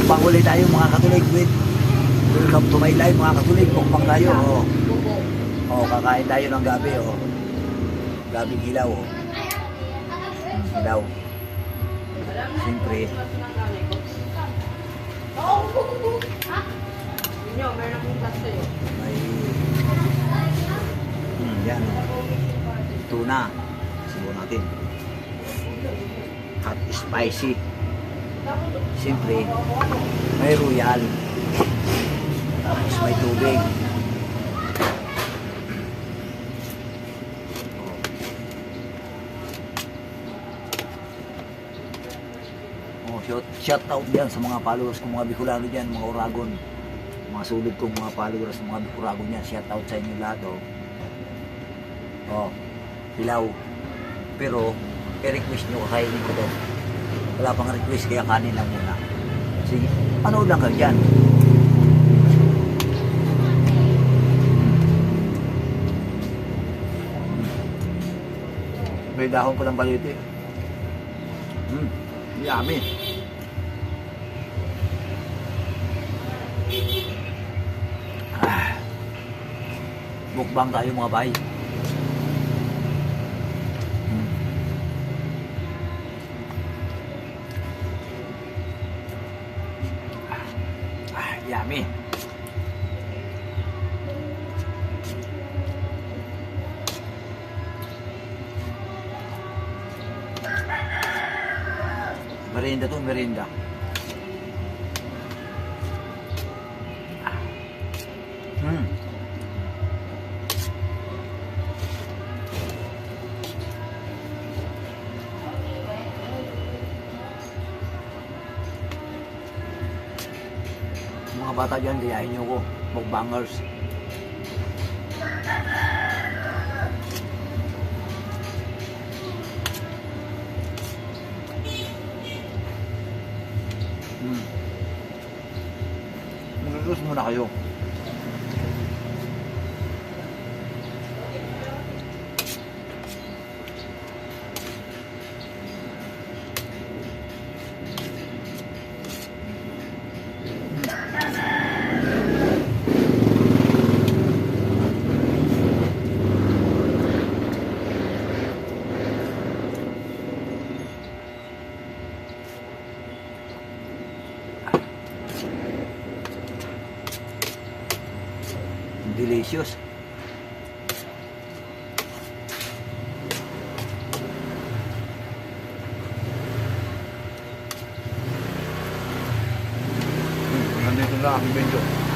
Mukbang ulit tayo mga katulig. Welcome to my life mga katulig. Mukbang tayo. Kakain tayo ng gabi. Gabing hilaw. Hilaw. Siyempre. May yan. Tuna. Sibo natin. Hot spicy. Siyempre, may royal. Tapos may tubig. Shout out dyan sa mga followers kong mga Bicolano dyan, mga Oragon. Mga sulit kong mga followers ng mga Oragon dyan. Shout out sa inyo lahat. Hilaw. Pero, i-request nyo kakainin ko to. Wala pang request, kaya kanin lang muna. Sige, ano lang kayo dyan? May dahon ko ng balite. Yummy. Mukbang tayo mga bay. Yummy. Merienda to, merienda. Mga bata dyan, gayahin nyo ko. Mukbangers. Mag-request muna kayo. Delicious. Nandito na ang video.